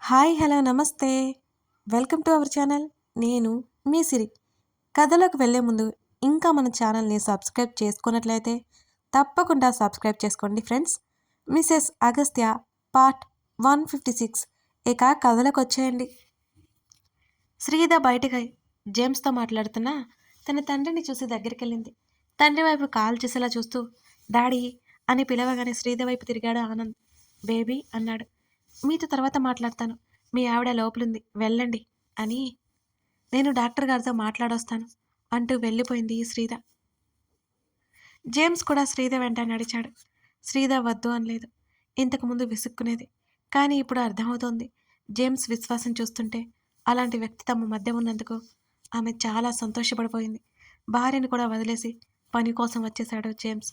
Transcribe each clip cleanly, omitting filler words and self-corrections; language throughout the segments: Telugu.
హాయ్ హలో నమస్తే. Welcome to our channel. నేను మీ సిరి. కథలోకి వెళ్ళే ముందు ఇంకా మన ఛానల్ని సబ్స్క్రైబ్ చేసుకున్నట్లయితే తప్పకుండా సబ్స్క్రైబ్ చేసుకోండి ఫ్రెండ్స్. Mrs Agastya part 156. ఇక కథలోకి వచ్చేయండి. శ్రీద బయటకై జేమ్స్తో మాట్లాడుతున్నా తన తండ్రిని చూసి దగ్గరికి వెళ్ళింది. తండ్రి వైపు కాల్ చేసేలా చూస్తూ డాడీ అని పిలవగానే శ్రీద వైపు తిరిగాడు ఆనంద్. బేబీ అన్నాడు. మీతో తర్వాత మాట్లాడతాను. మీ ఆవిడ లోపలుంది, వెళ్ళండి అని. నేను డాక్టర్ గారితో మాట్లాడొస్తాను అంటూ వెళ్ళిపోయింది శ్రీద. జేమ్స్ కూడా శ్రీద వెంట నడిచాడు. శ్రీద వద్దు అనలేదు. ఇంతకుముందు విసుక్కునేది, కానీ ఇప్పుడు అర్థమవుతోంది. జేమ్స్ విశ్వాసం చూస్తుంటే అలాంటి వ్యక్తి తమ మధ్య ఉన్నందుకు ఆమె చాలా సంతోషపడిపోయింది. భార్యను కూడా వదిలేసి పని కోసం వచ్చేశాడు జేమ్స్.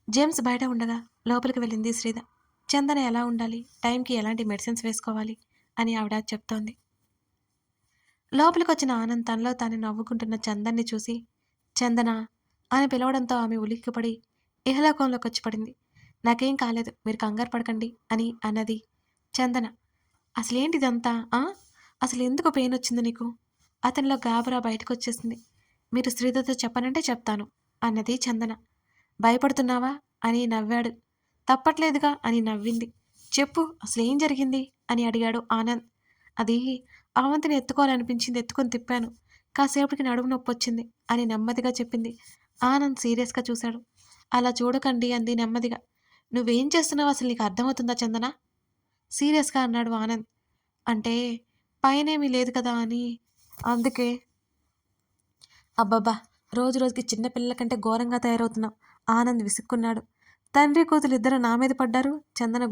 జేమ్స్ బయట ఉండగా లోపలికి వెళ్ళింది శ్రీద. చందన ఎలా ఉండాలి, టైంకి ఎలాంటి మెడిసిన్స్ వేసుకోవాలి అని ఆవిడ చెప్తోంది. లోపలికి వచ్చిన ఆనంద్ తనలో తాను నవ్వుకుంటున్న చందన్ని చూసి చందన అని పిలవడంతో ఆమె ఉలిక్కిపడి ఇహలోకంలోకి వచ్చి పడింది. నాకేం కాలేదు, మీరు కంగారు పడకండి అని అన్నది చందన. అసలేంటిదంతా అసలు ఎందుకు పెయిన్ వచ్చింది నీకు? అతనిలో గాబరా బయటకు వచ్చేసింది. మీరు శ్రీధర్తో చెప్పనంటే చెప్తాను అన్నది చందన. భయపడుతున్నావా అని నవ్వాడు. తప్పట్లేదుగా అని నవ్వింది. చెప్పు, అసలేం జరిగింది అని అడిగాడు ఆనంద్. అది అవంతిని ఎత్తుకోవాలనిపించింది, ఎత్తుకొని తిప్పాను. కాసేపటికి నడుము నొప్పి వచ్చింది అని నెమ్మదిగా చెప్పింది. ఆనంద్ సీరియస్గా చూశాడు. అలా చూడకండి అంది నెమ్మదిగా. నువ్వేం చేస్తున్నావు, అసలు నీకు అర్థమవుతుందా చందన? సీరియస్గా అన్నాడు ఆనంద్. అంటే పైనేమీ లేదు కదా అని, అందుకే. అబ్బబ్బా, రోజు రోజుకి చిన్నపిల్లల కంటే ఘోరంగా తయారవుతున్నావు. ఆనంద్ విసుక్కున్నాడు. తండ్రి కూతురు ఇద్దరు నా మీద పడ్డారు. చందన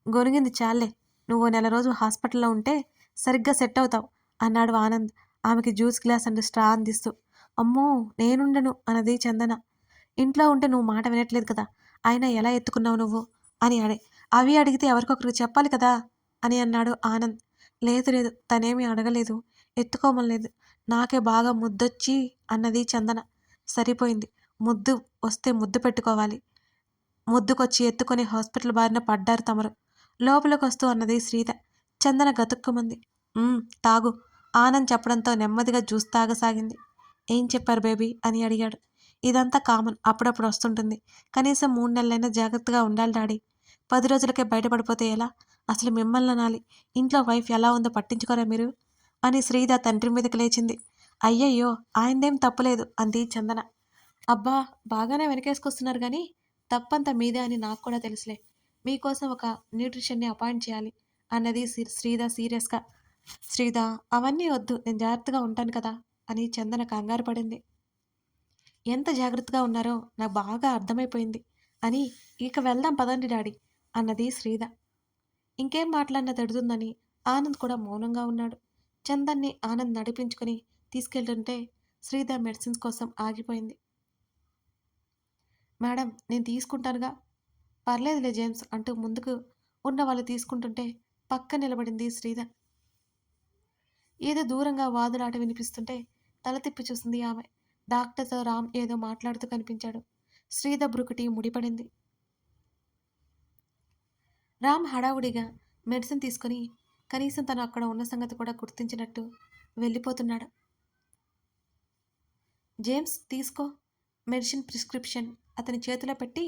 గొనిగింది చాలే. నువ్వు నెల రోజు హాస్పిటల్లో ఉంటే సరిగ్గా సెట్ అవుతావు అన్నాడు ఆనంద్ ఆమెకి జ్యూస్ గ్లాస్ అండ్ స్ట్రా అందిస్తూ. అమ్మో, నేనుండను అన్నది చందన. ఇంట్లో ఉంటే నువ్వు మాట వినట్లేదు కదా, అయినా ఎలా ఎత్తుకున్నావు నువ్వు అని అవి అడిగితే ఎవరికొకరికి చెప్పాలి కదా అని అన్నాడు ఆనంద్. లేదు, తనేమీ అడగలేదు, ఎత్తుకోమలేదు. నాకే బాగా ముద్దొచ్చి అన్నది చందన. సరిపోయింది, ముద్దు వస్తే ముద్దు పెట్టుకోవాలి. ముద్దుకొచ్చి ఎత్తుకొని హాస్పిటల్ బారిన పడ్డారు తమరు. లోపలికి వస్తూ అన్నది శ్రీద. చందన గతుక్కుమంది. తాగు ఆనంద్ చెప్పడంతో నెమ్మదిగా జ్యూస్ తాగసాగింది. ఏం చెప్పారు బేబీ అని అడిగాడు. ఇదంతా కామన్, అప్పుడప్పుడు వస్తుంటుంది. కనీసం 3 నెలలైనా జాగ్రత్తగా ఉండాలి డాడీ. 10 రోజులకే బయటపడిపోతే ఎలా? అసలు మిమ్మల్ని అనాలి. ఇంట్లో వైఫ్ ఎలా ఉందో పట్టించుకోరా మీరు అని శ్రీద తండ్రి మీదకి లేచింది. అయ్యయ్యో, ఆయనదేం తప్పులేదు అంది చందన. అబ్బా, బాగానే వెనకేసుకొస్తున్నారు కానీ తప్పంతా మీదే అని నాకు కూడా తెలుసులే. మీకోసం ఒక న్యూట్రిషన్ని అపాయింట్ చేయాలి అన్నది శ్రీద సీరియస్గా. శ్రీద, అవన్నీ వద్దు, నేను జాగ్రత్తగా ఉంటాను కదా అని చందన కంగారు పడింది. ఎంత జాగ్రత్తగా ఉన్నారో నాకు బాగా అర్థమైపోయింది అని. ఇక వెళ్దాం పదండి డాడీ అన్నది శ్రీద. ఇంకేం మాట్లాడినా తడుతుందని ఆనంద్ కూడా మౌనంగా ఉన్నాడు. చందన్ని ఆనంద్ నడిపించుకుని తీసుకెళ్తుంటే శ్రీద మెడిసిన్స్ కోసం ఆగిపోయింది. మేడం, నేను తీసుకుంటానుగా. పర్లేదులే జేమ్స్ అంటూ ముందుకు ఉన్న వాళ్ళు తీసుకుంటుంటే పక్క నిలబడింది శ్రీద. ఏదో దూరంగా వాదులాట వినిపిస్తుంటే తల తిప్పి చూసింది ఆమె. డాక్టర్తో రామ్ ఏదో మాట్లాడుతూ కనిపించాడు. శ్రీద బ్రుకుటి ముడిపడింది. రామ్ హడావుడిగా మెడిసిన్ తీసుకుని కనీసం తను అక్కడ ఉన్న సంగతి కూడా గుర్తించినట్టు వెళ్ళిపోతున్నాడు. జేమ్స్, తీసుకో మెడిసిన్ ప్రిస్క్రిప్షన్ అతని చేతిలో పెట్టి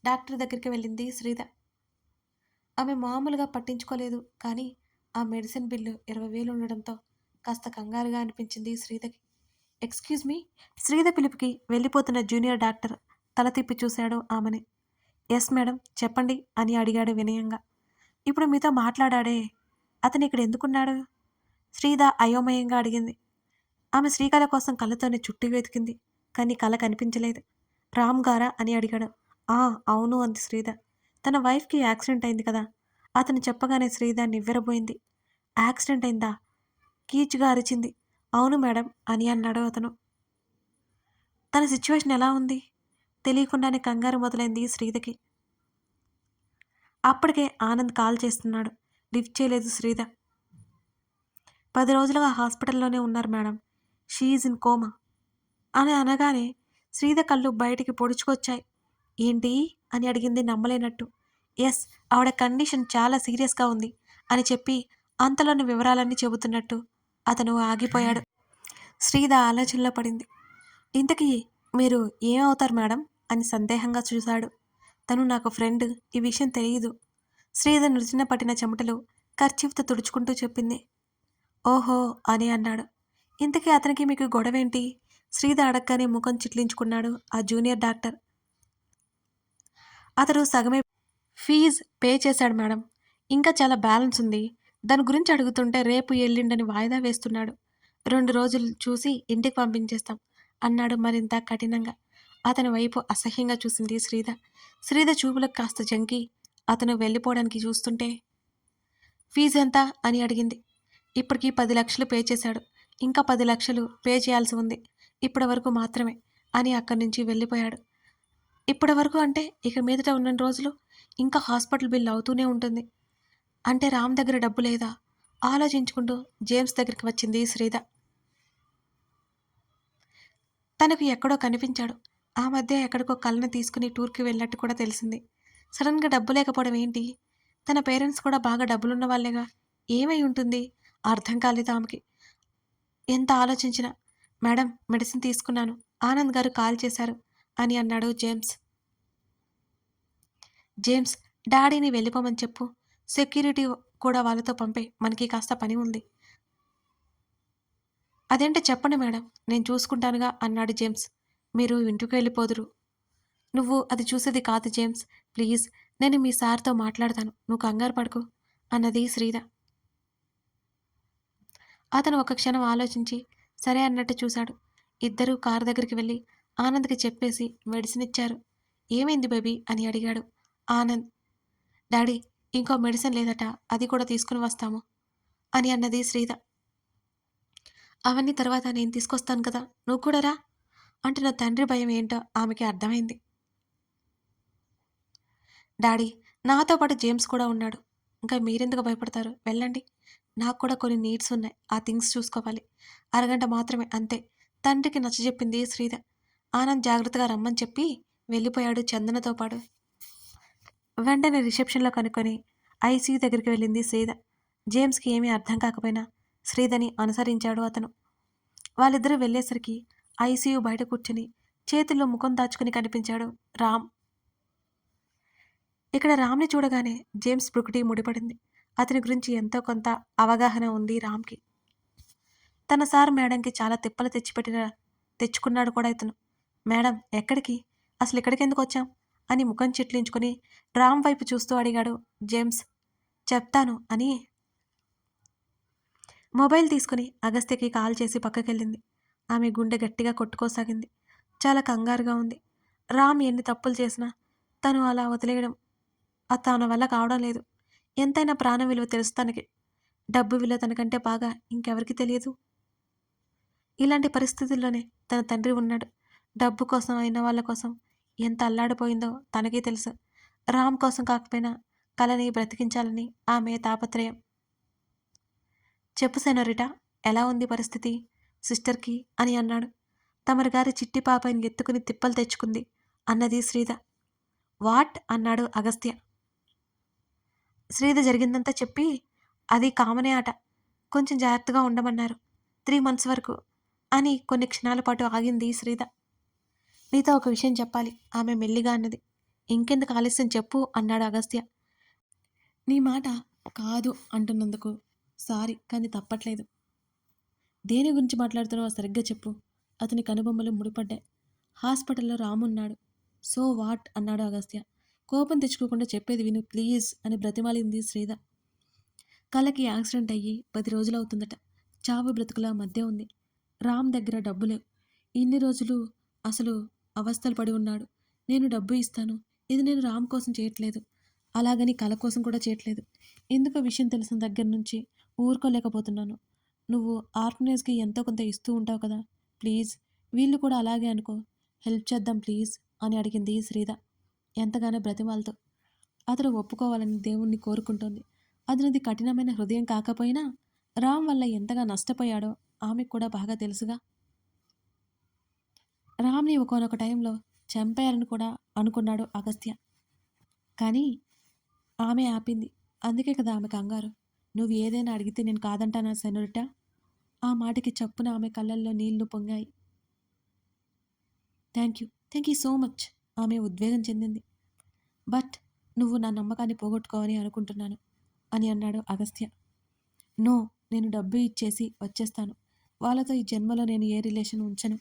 డాక్టర్ దగ్గరికి వెళ్ళింది శ్రీద. ఆమె మామూలుగా పట్టించుకోలేదు, కానీ ఆ మెడిసిన్ బిల్లు 20,000 ఉండడంతో కాస్త కంగారుగా అనిపించింది శ్రీదకి. Excuse me. శ్రీద పిలుపుకి వెళ్ళిపోతున్న జూనియర్ డాక్టర్ తల తిప్పి చూశాడు ఆమెని. ఎస్ మేడం, చెప్పండి అని అడిగాడు వినయంగా. ఇప్పుడు మీతో మాట్లాడాడే అతను ఇక్కడ ఎందుకున్నాడు? శ్రీద అయోమయంగా అడిగింది. ఆమె శ్రీకళ కోసం కళ్ళతోనే చుట్టూ వెతికింది, కానీ కళ కనిపించలేదు. రామ్ గారా అని అడిగాడు. అవును అంది శ్రీద. తన వైఫ్కి యాక్సిడెంట్ అయింది కదా. అతను చెప్పగానే శ్రీద నివ్వెరబోయింది. యాక్సిడెంట్ అయిందా? కీచుగా అరిచింది. అవును మేడం అని అన్నాడు అతను. తన సిచ్యువేషన్ ఎలా ఉంది? తెలియకుండానే కంగారు మొదలైంది శ్రీదకి. అప్పటికే ఆనంద్ కాల్ చేస్తున్నాడు. లిఫ్ట్ చేయలేదు శ్రీద. 10 రోజులుగా హాస్పిటల్లోనే ఉన్నారు మేడం. షీఈజ్ ఇన్ కోమా అని అనగానే శ్రీద కళ్ళు బయటికి పొడుచుకొచ్చాయి. ఏంటి అని అడిగింది నమ్మలేనట్టు. ఎస్, ఆవిడ కండిషన్ చాలా సీరియస్‌గా ఉంది అని చెప్పి అంతలోని వివరాలన్నీ చెబుతున్నట్టు అతను ఆగిపోయాడు. శ్రీద ఆలోచనలో పడింది. ఇంతకీ మీరు ఏమవుతారు మేడం అని సందేహంగా చూశాడు. తను నాకు ఫ్రెండ్, ఈ విషయం తెలీదు. శ్రీద నుదుటిన పట్టిన చెమటలు కర్చీఫ్‌తో తుడుచుకుంటూ చెప్పింది. ఓహో అని అన్నాడు. ఇంతకీ అతనికి మీకు గొడవేంటి? శ్రీద అడగగానే ముఖం చిట్లించుకున్నాడు ఆ జూనియర్ డాక్టర్. అతడు సగమే ఫీజ్ పే చేశాడు మేడం. ఇంకా చాలా బ్యాలెన్స్ ఉంది. దాని గురించి అడుగుతుంటే రేపు ఎల్లుండని వాయిదా వేస్తున్నాడు. 2 రోజులు చూసి ఇంటికి పంపించేస్తాం అన్నాడు మరింత కఠినంగా. అతని వైపు అసహ్యంగా చూసింది శ్రీద. శ్రీద చూపులకు కాస్త జంకి అతను వెళ్ళిపోవడానికి చూస్తుంటే ఫీజెంత అని అడిగింది. ఇప్పటికి 10 లక్షలు పే చేశాడు. ఇంకా 10 లక్షలు పే చేయాల్సి ఉంది. ఇప్పటి వరకు మాత్రమే అని అక్కడి నుంచి వెళ్ళిపోయాడు. ఇప్పటి వరకు అంటే ఇక మీదట ఉన్నన్ని రోజులు ఇంకా హాస్పిటల్ బిల్ అవుతూనే ఉంటుంది. అంటే రామ్ దగ్గర డబ్బు లేదా? ఆలోచించుకుంటూ జేమ్స్ దగ్గరికి వచ్చింది శ్రీద. తనకు ఎక్కడో కనిపించాడు. ఆ మధ్య ఎక్కడికో కళ్ళని తీసుకుని టూర్‌కి వెళ్ళినట్టు కూడా తెలిసింది. సడన్‌గా డబ్బు లేకపోవడం ఏంటి? తన పేరెంట్స్ కూడా బాగా డబ్బులున్న వాళ్ళేగా. ఏమై ఉంటుంది? అర్థం కాలేదు ఆమెకి. ఎంత ఆలోచించినా. మేడం మెడిసిన్ తీసుకున్నాను. ఆనంద్ గారు కాల్ చేశారు అని అన్నాడు జేమ్స్. జేమ్స్, డాడీని వెళ్ళిపోమని చెప్పు. సెక్యూరిటీ కూడా వాళ్ళతో పంపేయ్. మనకి కాస్త పని ఉంది. అదేంటో చెప్పండి మేడం. నేను చూసుకుంటానుగా అన్నాడు జేమ్స్. మీరు ఇంటికి వెళ్ళిపోదురు. నువ్వు అది చూసేది కాదు జేమ్స్. ప్లీజ్, నేను మీ సార్‌తో మాట్లాడతాను. నువ్వు కంగారు పడకు అన్నది శ్రీద. అతను ఒక క్షణం ఆలోచించి సరే అన్నట్టు చూశాడు. ఇద్దరూ కారు దగ్గరికి వెళ్ళి ఆనంద్‌కి చెప్పేసి మెడిసిన్ ఇచ్చారు. ఏమైంది బేబీ అని అడిగాడు ఆనంద్. డాడీ, ఇంకో మెడిసిన్ లేదట, అది కూడా తీసుకుని వస్తాము అని అన్నది శ్రీద. అవన్నీ తర్వాత నేను తీసుకొస్తాను కదా, నువ్వు కూడా రా అంటున్న తండ్రి భయం ఏంటో ఆమెకి అర్థమైంది. డాడీ, నాతో పాటు జేమ్స్ కూడా ఉన్నాడు. ఇంకా మీరెందుకు భయపడతారు? వెళ్ళండి. నాకు కూడా కొన్ని నీడ్స్ ఉన్నాయి. ఆ థింగ్స్ చూసుకోవాలి. అరగంట మాత్రమే అంతే. తండ్రికి నచ్చజెప్పింది శ్రీద. ఆనంద్ జాగ్రత్తగా రమ్మని చెప్పి వెళ్ళిపోయాడు చందనతో పాటు. వెంటనే రిసెప్షన్‌లో కనుక్కొని ఐసీయూ దగ్గరికి వెళ్ళింది శ్రీద. జేమ్స్‌కి ఏమీ అర్థం కాకపోయినా శ్రీదని అనుసరించాడు అతను. వాళ్ళిద్దరూ వెళ్ళేసరికి ఐసీయూ బయట కూర్చుని చేతుల్లో ముఖం దాచుకుని కనిపించాడు రామ్. ఇక్కడ రామ్‌ని చూడగానే జేమ్స్ భృకుటి ముడిపడింది. అతని గురించి ఎంతో కొంత అవగాహన ఉంది రామ్‌కి. తన సార్ మేడంకి చాలా తిప్పలు తెచ్చుకున్నాడు కూడా ఇతను. మేడం ఎక్కడికి? అసలు ఇక్కడికెందుకొచ్చాం? అని ముఖం చిట్లించుకొని రామ్ వైపు చూస్తూ అడిగాడు జేమ్స్. చెప్తాను అని మొబైల్ తీసుకుని అగస్త్యకి కాల్ చేసి పక్కకెళ్ళింది. ఆమె గుండె గట్టిగా కొట్టుకోసాగింది. చాలా కంగారుగా ఉంది. రామ్ ఎన్ని తప్పులు చేసినా తను అలా వదిలేయడం తన వల్ల కావడం లేదు. ఎంతైనా ప్రాణం విలువ తెలుసు తనకి. డబ్బు విలువ తనకంటే బాగా ఇంకెవరికి తెలియదు. ఇలాంటి పరిస్థితుల్లోనే తన తండ్రి ఉన్నాడు. డబ్బు కోసం అయిన వాళ్ళ కోసం ఎంత అల్లాడిపోయిందో తనకే తెలుసు. రామ్ కోసం కాకపోయినా కలని బ్రతికించాలని ఆమె తాపత్రయం. చెప్పు సెనోరిటా, ఎలా ఉంది పరిస్థితి సిస్టర్‌కి అని అన్నాడు. తమరి గారి చిట్టి పాపని ఎత్తుకుని తిప్పలు తెచ్చుకుంది అన్నది శ్రీద. వాట్ అన్నాడు అగస్త్య. శ్రీద జరిగిందంతా చెప్పి అది కామనే ఆట. కొంచెం జాగ్రత్తగా ఉండమన్నారు. 3 మంత్స్ వరకు అని కొన్ని క్షణాల పాటు ఆగింది శ్రీద. నీతో ఒక విషయం చెప్పాలి ఆమె మెల్లిగా అన్నది. ఇంకెందుకు ఆలస్యం చెప్పు అన్నాడు అగస్త్య. నీ మాట కాదు అంటున్నందుకు సారీ, కానీ తప్పట్లేదు. దేని గురించి మాట్లాడుతున్నావో సరిగ్గా చెప్పు. అతని కనుబొమ్మలు ముడిపడ్డాయి. హాస్పిటల్లో రామున్నాడు. సో వాట్ అన్నాడు అగస్త్య. కోపం తెచ్చుకోకుండా చెప్పేది విను ప్లీజ్ అని బ్రతిమాలింది శ్రీద. కళ్ళకి యాక్సిడెంట్ అయ్యి 10 రోజులవుతుందట. చావు బ్రతుకుల మధ్య ఉంది. రామ్ దగ్గర డబ్బు లేవు. ఇన్ని రోజులు అసలు అవస్థలు పడి ఉన్నాడు. నేను డబ్బు ఇస్తాను. ఇది నేను రామ్ కోసం చేయట్లేదు. అలాగని కళ కోసం కూడా చేయట్లేదు. ఎందుకో విషయం తెలిసిన దగ్గర నుంచి ఊరుకోలేకపోతున్నాను. నువ్వు ఆర్ఫనేజ్‌కి ఎంతో కొంత ఇస్తూ ఉంటావు కదా. ప్లీజ్ వీళ్ళు కూడా అలాగే అనుకో. హెల్ప్ చేద్దాం ప్లీజ్ అని అడిగింది శ్రీద ఎంతగానో బ్రతిమాలతో. అతడు ఒప్పుకోవాలని దేవుణ్ణి కోరుకుంటోంది. అతనిది కఠినమైన హృదయం కాకపోయినా రామ్ వల్ల ఎంతగా నష్టపోయాడో ఆమెకు కూడా బాగా తెలుసుగా. రామ్‌ని ఒకానొక టైంలో చంపేయాలని కూడా అనుకున్నాడు అగస్త్య. కానీ ఆమె ఆపింది. అందుకే కదా ఆమె కంగారు. నువ్వు ఏదైనా అడిగితే నేను కాదంటానా సెనోరిటా? ఆ మాటకి చప్పున ఆమె కళ్ళల్లో నీళ్లు పొంగాయి. Thank you so much. ఆమె ఉద్వేగం చెందింది. బట్ నువ్వు నా నమ్మకాన్ని పోగొట్టుకోవని అనుకుంటున్నాను అని అన్నాడు అగస్త్య. నో, నేను డబ్బు ఇచ్చేసి వచ్చేస్తాను. వాళ్ళతో ఈ జన్మలో నేను ఏ రిలేషన్ ఉంచను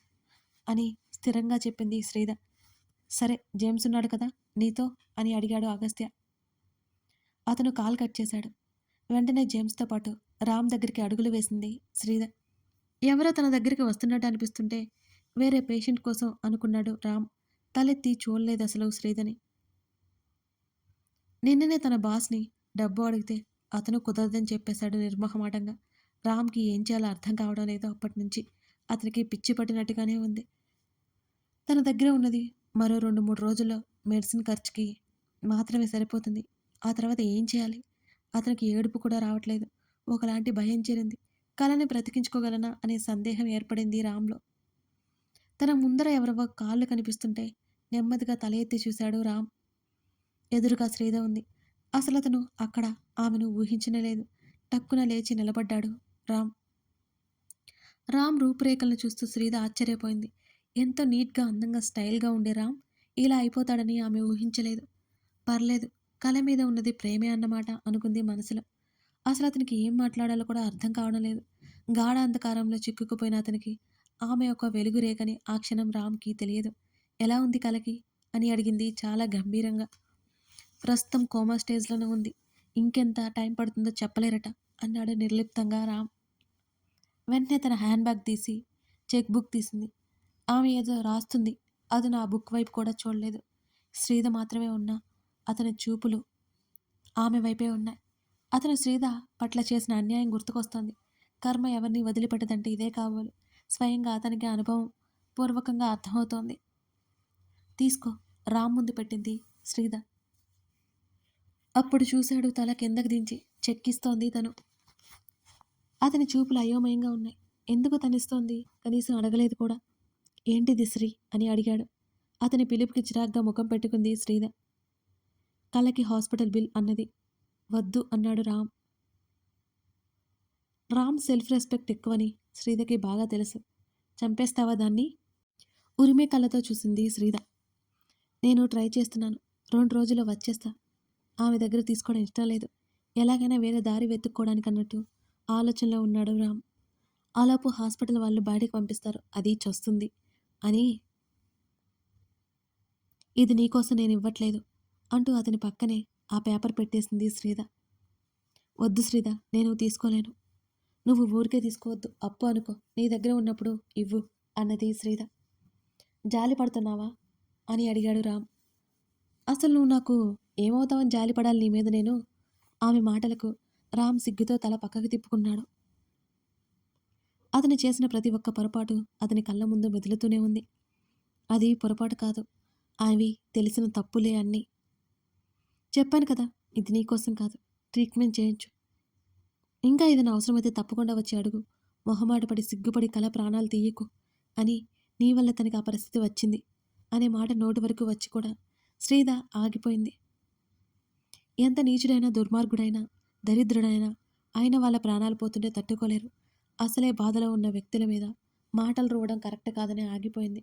అని స్థిరంగా చెప్పింది శ్రీధ. సరే, జేమ్స్ ఉన్నాడు కదా నీతో అని అడిగాడు అగస్త్య. అతను కాల్ కట్ చేశాడు. వెంటనే జేమ్స్తో పాటు రామ్ దగ్గరికి అడుగులు వేసింది శ్రీధ. ఎవరో తన దగ్గరికి వస్తున్నట్టు అనిపిస్తుంటే వేరే పేషెంట్ కోసం అనుకున్నాడు రామ్. తలెత్తి చూడలేదు అసలు శ్రీధని. నిన్ననే తన బాస్ని డబ్బు అడిగితే అతను కుదరదని చెప్పేశాడు నిర్మోహమాటంగా. రామ్కి ఏం చేయాలో అర్థం కావడం లేదు. అప్పటి నుంచి అతనికి పిచ్చి పట్టినట్టుగానే ఉంది. తన దగ్గర ఉన్నది మరో 2-3 రోజుల్లో మెడిసిన్ ఖర్చుకి మాత్రమే సరిపోతుంది. ఆ తర్వాత ఏం చేయాలి? అతనికి ఏడుపు కూడా రావట్లేదు. ఒకలాంటి భయం చేరింది. కలని బ్రతికించుకోగలనా అనే సందేహం ఏర్పడింది రామ్లో. తన ముందర ఎవరివో కాళ్ళు కనిపిస్తుంటే నెమ్మదిగా తల ఎత్తి చూశాడు రామ్. ఎదురుగా శ్రీధ ఉంది. అసలతను అక్కడ ఆమెను ఊహించనేలేదు. టక్కున లేచి నిలబడ్డాడు రామ్. రామ్ రూపురేఖలను చూస్తూ శ్రీధ ఆశ్చర్యపోయింది. ఎంతో నీట్గా, అందంగా, స్టైల్గా ఉండే రామ్ ఇలా అయిపోతాడని ఆమె ఊహించలేదు. పర్లేదు, కళ మీద ఉన్నది ప్రేమే అన్నమాట అనుకుంది మనసులో. అసలు అతనికి ఏం మాట్లాడాలో కూడా అర్థం కావడం లేదు. గాఢ అంధకారంలో చిక్కుకుపోయిన అతనికి ఆమె ఒక వెలుగు రేఖని ఆ క్షణం రామ్కి తెలియదు. ఎలా ఉంది కలకి అని అడిగింది చాలా గంభీరంగా. ప్రస్తుతం కోమా స్టేజ్లోనే ఉంది. ఇంకెంత టైం పడుతుందో చెప్పలేరట అన్నాడు నిర్లిప్తంగా రామ్. వెంటనే తన హ్యాండ్ బ్యాగ్ తీసి చెక్ బుక్ తీసింది. ఆమె ఏదో రాస్తుంది. అతను ఆ బుక్ వైపు కూడా చూడలేదు. శ్రీధ మాత్రమే ఉన్నా అతని చూపులు ఆమె వైపే ఉన్నాయి. అతను శ్రీధ పట్ల చేసిన అన్యాయం గుర్తుకొస్తోంది. కర్మ ఎవరిని వదిలిపెట్టదంటే ఇదే కాబోలు. స్వయంగా అతనికి అనుభవం పూర్వకంగా అర్థమవుతోంది. తీసుకో, రామ్ ముందు పెట్టింది శ్రీధ. అప్పుడు చూశాడు తల కిందకి దించి. చెక్కిస్తోంది తను. అతని చూపులు అయోమయంగా ఉన్నాయి. ఎందుకు తనిస్తోంది? కనీసం అడగలేదు కూడా. ఏంటిది శ్రీ అని అడిగాడు. అతని పిలుపుకి చిరాగ్గా ముఖం పెట్టుకుంది శ్రీధ. కళ్ళకి హాస్పిటల్ బిల్ అన్నది. వద్దు అన్నాడు రామ్. రామ్ సెల్ఫ్ రెస్పెక్ట్ ఎక్కువని శ్రీధకి బాగా తెలుసు. చంపేస్తావా దాన్ని? ఉరిమే కళ్ళతో చూసింది శ్రీధ. నేను ట్రై చేస్తున్నాను. 2 రోజుల్లో వచ్చేస్తా. ఆమె దగ్గర తీసుకోవడం ఇష్టం లేదు. ఎలాగైనా వేరే దారి వెతుక్కోవడానికి అన్నట్టు ఆలోచనలో ఉన్నాడు రామ్. ఆలోపు హాస్పిటల్ వాళ్ళు బయటకు పంపిస్తారు. అది చస్తుంది అని. ఇది నీకోసం నేను ఇవ్వట్లేదు అంటూ అతని పక్కనే ఆ పేపర్ పెట్టేసింది శ్రీధ. వద్దు శ్రీధ, నేను తీసుకోలేను. నువ్వు ఊరికే తీసుకోవద్దు, అప్పు అనుకో. నీ దగ్గర ఉన్నప్పుడు ఇవ్వు అన్నది శ్రీధ. జాలి పడుతున్నావా అని అడిగాడు రామ్. అసలు నువ్వు నాకు ఏమవుతావని జాలిపడాలి నీ మీద నేను? ఆమె మాటలకు రామ్ సిగ్గుతో తల పక్కకు తిప్పుకున్నాడు. అతను చేసిన ప్రతి ఒక్క పొరపాటు అతని కళ్ళ ముందు మెదులుతూనే ఉంది. అది పొరపాటు కాదు, అవి తెలిసిన తప్పులే అన్నీ. చెప్పాను కదా, ఇది నీకోసం కాదు. ట్రీట్మెంట్ చేయించు. ఇంకా ఏదైనా అవసరమైతే తప్పకుండా వచ్చి అడుగు. మొహమాటపడి సిగ్గుపడి కల ప్రాణాలు తీయకు అని. నీ వల్ల తనకి ఆ పరిస్థితి వచ్చింది అనే మాట నోటి వరకు వచ్చి కూడా శ్రీధ ఆగిపోయింది. ఎంత నీచుడైనా, దుర్మార్గుడైనా, దరిద్రుడైనా అయిన వాళ్ళ ప్రాణాలు పోతుంటే తట్టుకోలేరు. అసలే బాధలో ఉన్న వ్యక్తుల మీద మాటలు రువ్వడం కరెక్ట్ కాదని ఆగిపోయింది.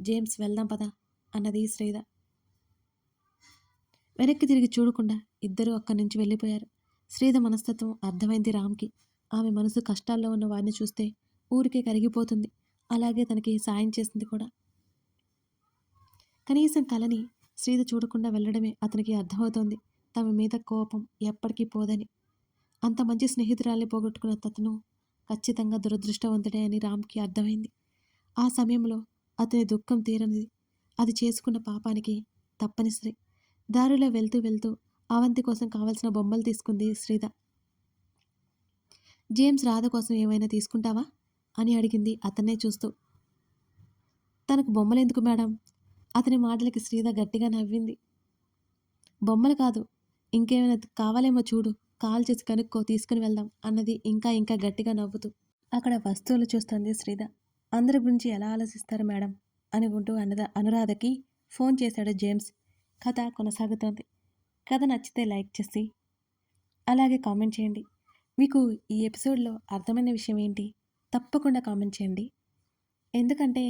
జేమ్స్, వెళ్దాం పదా అన్నది శ్రీధ. వెనక్కి తిరిగి చూడకుండా ఇద్దరూ అక్కడి నుంచి వెళ్ళిపోయారు. శ్రీధ మనస్తత్వం అర్థమైంది రామ్కి. ఆమె మనసు కష్టాల్లో ఉన్న వారిని చూస్తే ఊరికే కరిగిపోతుంది. అలాగే తనకి సాయం చేసింది కూడా. కనీసం కలని శ్రీధ చూడకుండా వెళ్ళడమే అతనికి అర్థమవుతోంది. తమ మీద కోపం ఎప్పటికీ పోదని. అంత మంచి స్నేహితురాల్ని పోగొట్టుకున్న తను ఖచ్చితంగా దురదృష్టవంతుడే అని రామ్కి అర్థమైంది. ఆ సమయంలో అతని దుఃఖం తీరనిది. అది చేసుకున్న పాపానికి తప్పనిసరి. దారిలో వెళ్తూ వెళ్తూ అవంతి కోసం కావలసిన బొమ్మలు తీసుకుంది శ్రీధ. జేమ్స్, రాధ కోసం ఏమైనా తీసుకుంటావా అని అడిగింది అతన్నే చూస్తూ. తనకు బొమ్మలెందుకు మేడం? అతని మాటలకి శ్రీధ గట్టిగా నవ్వింది. బొమ్మలు కాదు, ఇంకేమైనా కావాలేమో చూడు, కాల్ చేసి కనుక్కో, తీసుకుని వెళ్దాం అన్నది ఇంకా ఇంకా గట్టిగా నవ్వుతూ. అక్కడ వస్తువులు చూస్తుంది శ్రీధ. అందరి గురించి ఎలా ఆలోచిస్తారు మేడం అనుకుంటూ అనురాధకి ఫోన్ చేశాడు జేమ్స్. కథ కొనసాగుతోంది. కథ నచ్చితే లైక్ చేసి, అలాగే కామెంట్ చేయండి. మీకు ఈ ఎపిసోడ్‌లో అర్థమైన విషయం ఏంటి? తప్పకుండా కామెంట్ చేయండి. ఎందుకంటే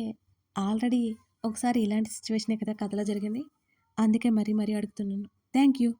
ఆల్రెడీ ఒకసారి ఇలాంటి సిట్యుయేషనే కదా కథలో జరిగింది. అందుకే మరీ మరీ అడుగుతున్నాను. Thank you.